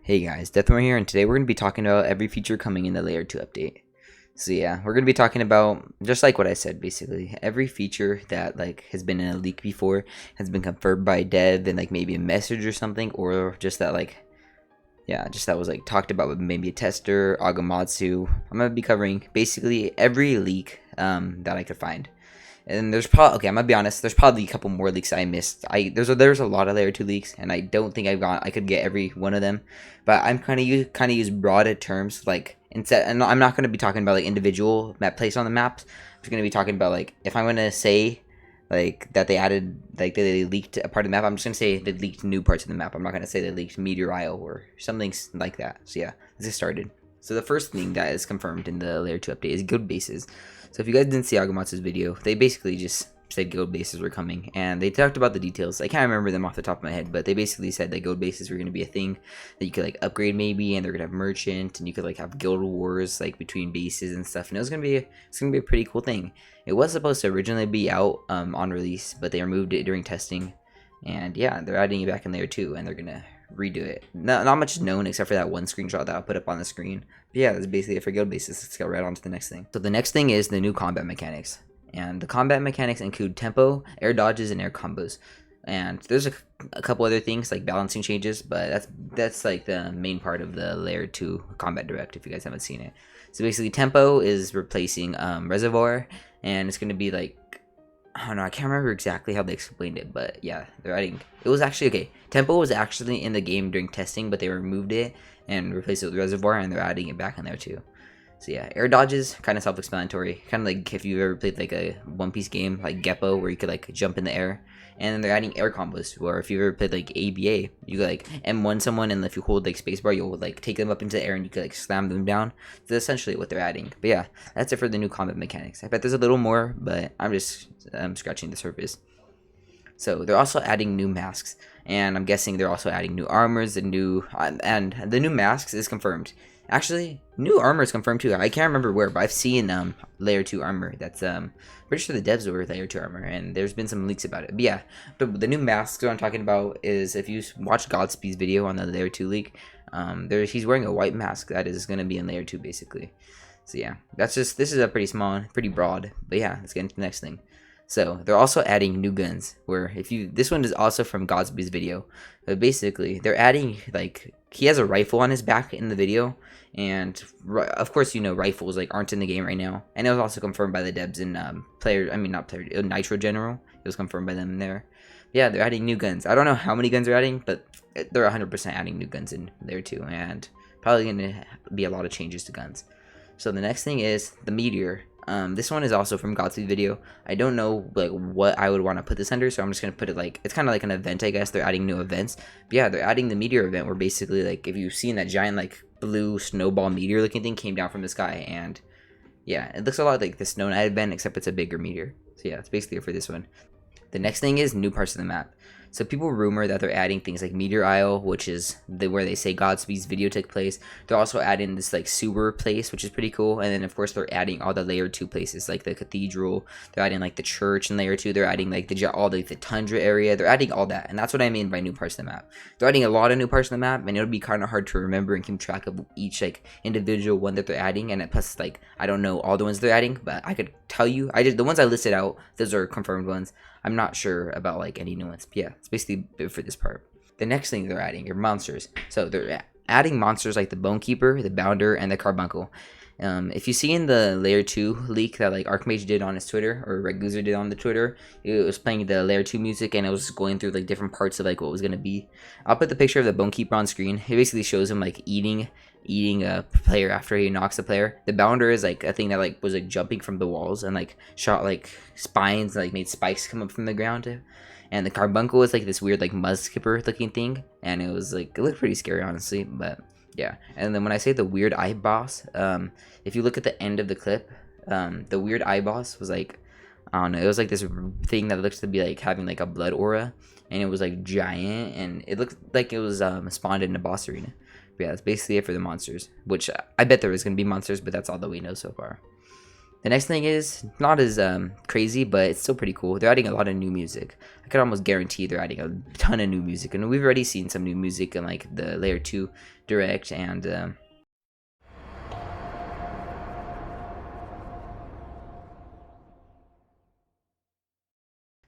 Hey guys, Deathwarrant here, and today we're going to be talking about every feature coming in the Layer 2 update. So yeah, we're going to be talking about, just like what I said basically, every feature that has been in a leak before, has been confirmed by dev and maybe a message or something, or just that just that was talked about with maybe a tester, Agamatsu. I'm going to be covering basically every leak that I could find. And there's probably, okay, I'm gonna be honest, there's probably a couple more leaks I missed. There's a lot of layer 2 leaks, and I don't think I could get every one of them. But I'm kind of use broader terms, and I'm not gonna be talking about individual map place on the maps. I'm just gonna be talking about if I'm gonna say that they added they leaked a part of the map. I'm just gonna say they leaked new parts of the map. I'm not gonna say they leaked Meteor Isle or something like that. So yeah, let's get started. So the first thing that is confirmed in the Layer 2 update is guild bases. So if you guys didn't see Agamatsu's video, they basically just said guild bases were coming, and they talked about the details. I can't remember them off the top of my head, but they basically said that guild bases were going to be a thing that you could upgrade maybe, and they're going to have merchant, and you could have guild wars between bases and stuff, and it's going to be a pretty cool thing. It was supposed to originally be out on release, but they removed it during testing, and yeah, they're adding it back in Layer 2, and they're going to redo it. Not much is known except for that one screenshot that I'll put up on the screen. But yeah, that's basically it for guild bases. Let's go right on to the next thing. So the next thing is the new combat mechanics. And the combat mechanics include tempo, air dodges, and air combos. And there's a couple other things like balancing changes, but that's the main part of the Layer 2 combat direct if you guys haven't seen it. So basically tempo is replacing reservoir, and it's going to be I don't know, I can't remember exactly how they explained it, but yeah, they're adding, it was actually, okay, tempo was actually in the game during testing, but they removed it and replaced it with reservoir, and they're adding it back in there too. So yeah, air dodges, kind of self-explanatory, kind of like if you've ever played a One Piece game, like Geppo, where you could jump in the air. And then they're adding air combos, or if you've ever played ABA, you could M1 someone, and if you hold spacebar, you'll take them up into the air, and you could slam them down. That's essentially what they're adding. But yeah, that's it for the new combat mechanics. I bet there's a little more, but I'm just scratching the surface. So they're also adding new masks, and I'm guessing they're also adding new armors and the new masks is confirmed. Actually, new armor is confirmed too. I can't remember where, but I've seen Layer 2 armor. That's pretty sure the devs were Layer 2 armor, and there's been some leaks about it. But yeah, but the new masks that I'm talking about is, if you watch Godspeed's video on the Layer 2 leak, he's wearing a white mask that is going to be in Layer 2 basically. So yeah, this is a pretty small, pretty broad. But yeah, let's get into the next thing. So they're also adding new guns, where this one is also from Godspeed's video, but basically they're adding he has a rifle on his back in the video, and of course rifles aren't in the game right now, and it was also confirmed by the devs in Nitro General. It was confirmed by them there. Yeah, they're adding new guns. I don't know how many guns they're adding, but they're 100% adding new guns in there too, and probably gonna be a lot of changes to guns. So the next thing is the Meteor. This one is also from Godspeed video. I don't know what I would want to put this under, so I'm just gonna put it it's kind of like an event, I guess. They're adding new events. But yeah, they're adding the Meteor Event, where basically if you've seen that giant blue snowball meteor looking thing came down from the sky, and yeah, it looks a lot like the Snow Night event, except it's a bigger meteor. So yeah, that's basically it for this one. The next thing is new parts of the map. So people rumor that they're adding things like Meteor Isle, which is where they say Godspeed's video took place. They're also adding this sewer place, which is pretty cool. And then of course they're adding all the Layer 2 places, like the cathedral. They're adding the church in Layer 2. They're adding all the tundra area. They're adding all that, and that's what I mean by new parts of the map. They're adding a lot of new parts of the map, and it'll be kind of hard to remember and keep track of each individual one that they're adding. And plus I don't know all the ones they're adding, but I could tell you, the ones I listed out, those are confirmed ones. I'm not sure about any new ones. But yeah, it's basically it for this part. The next thing they're adding are monsters. So they're adding monsters like the Bonekeeper, the Bounder, and the Carbuncle. If you see in the Layer 2 leak that Archmage did on his Twitter, or Red Goozer did on the Twitter, it was playing the Layer 2 music, and it was going through different parts of what was gonna be. I'll put the picture of the Bonekeeper on screen. It basically shows him eating a player after he knocks the player. The Bounder is a thing that was jumping from the walls and shot spines, made spikes come up from the ground. And the Carbuncle is this weird mud skipper looking thing, and it was it looked pretty scary honestly. But yeah, and then when I say the weird eye boss, if you look at the end of the clip, the weird eye boss was I don't know, it was this thing that looks to be having a blood aura, and it was giant, and it looked like it was spawned in a boss arena. But yeah, that's basically it for the monsters, which I bet there is going to be monsters, but that's all that we know so far. The next thing is not as crazy, but it's still pretty cool. They're adding a lot of new music. I could almost guarantee they're adding a ton of new music, and we've already seen some new music in like the layer 2 direct and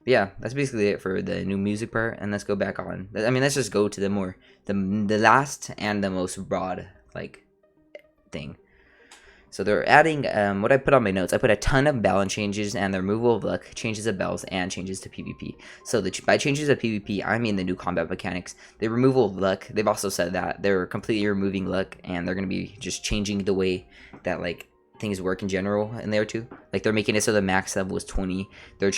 yeah, that's basically it for the new music part. And let's go back on. I mean, let's just go to the last and the most broad like thing. So they're adding what I put on my notes. I put a ton of balance changes and the removal of luck, changes of bells, and changes to PvP. So by changes of PvP, I mean the new combat mechanics. The removal of luck, they've also said that they're completely removing luck, and they're going to be just changing the way that like things work in general in there too. Like they're making it so the max level is 20. They're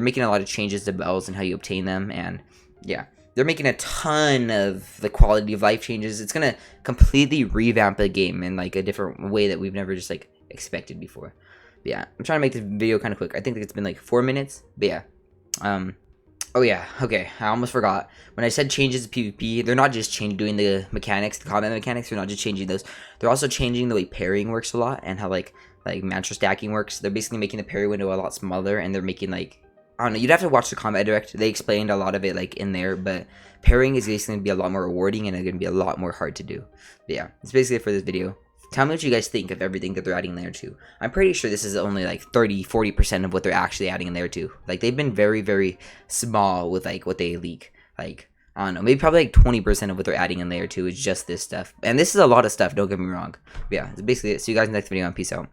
making a lot of changes to bells and how you obtain them, and yeah. They're making a ton of the quality of life changes. It's gonna completely revamp the game in like a different way that we've never just like expected before. But yeah, I'm trying to make this video kind of quick. I think it's been like 4 minutes. But yeah, oh yeah, okay. I almost forgot when I said changes to PvP. They're not just doing the mechanics, the combat mechanics. They're not just changing those. They're also changing the way parrying works a lot and how like mantra stacking works. They're basically making the parry window a lot smaller, and they're making like, I don't know, you'd have to watch the combat direct. They explained a lot of it like in there, but parrying is basically going to be a lot more rewarding and it's going to be a lot more hard to do. But yeah, that's basically it for this video. Tell me what you guys think of everything that they're adding in there too. I'm pretty sure this is only like 30-40% of what they're actually adding in there too. Like they've been very, very small with like what they leak. Like, I don't know, maybe probably like 20% of what they're adding in there too is just this stuff. And this is a lot of stuff, don't get me wrong. But yeah, that's basically it. See you guys in the next video and peace out.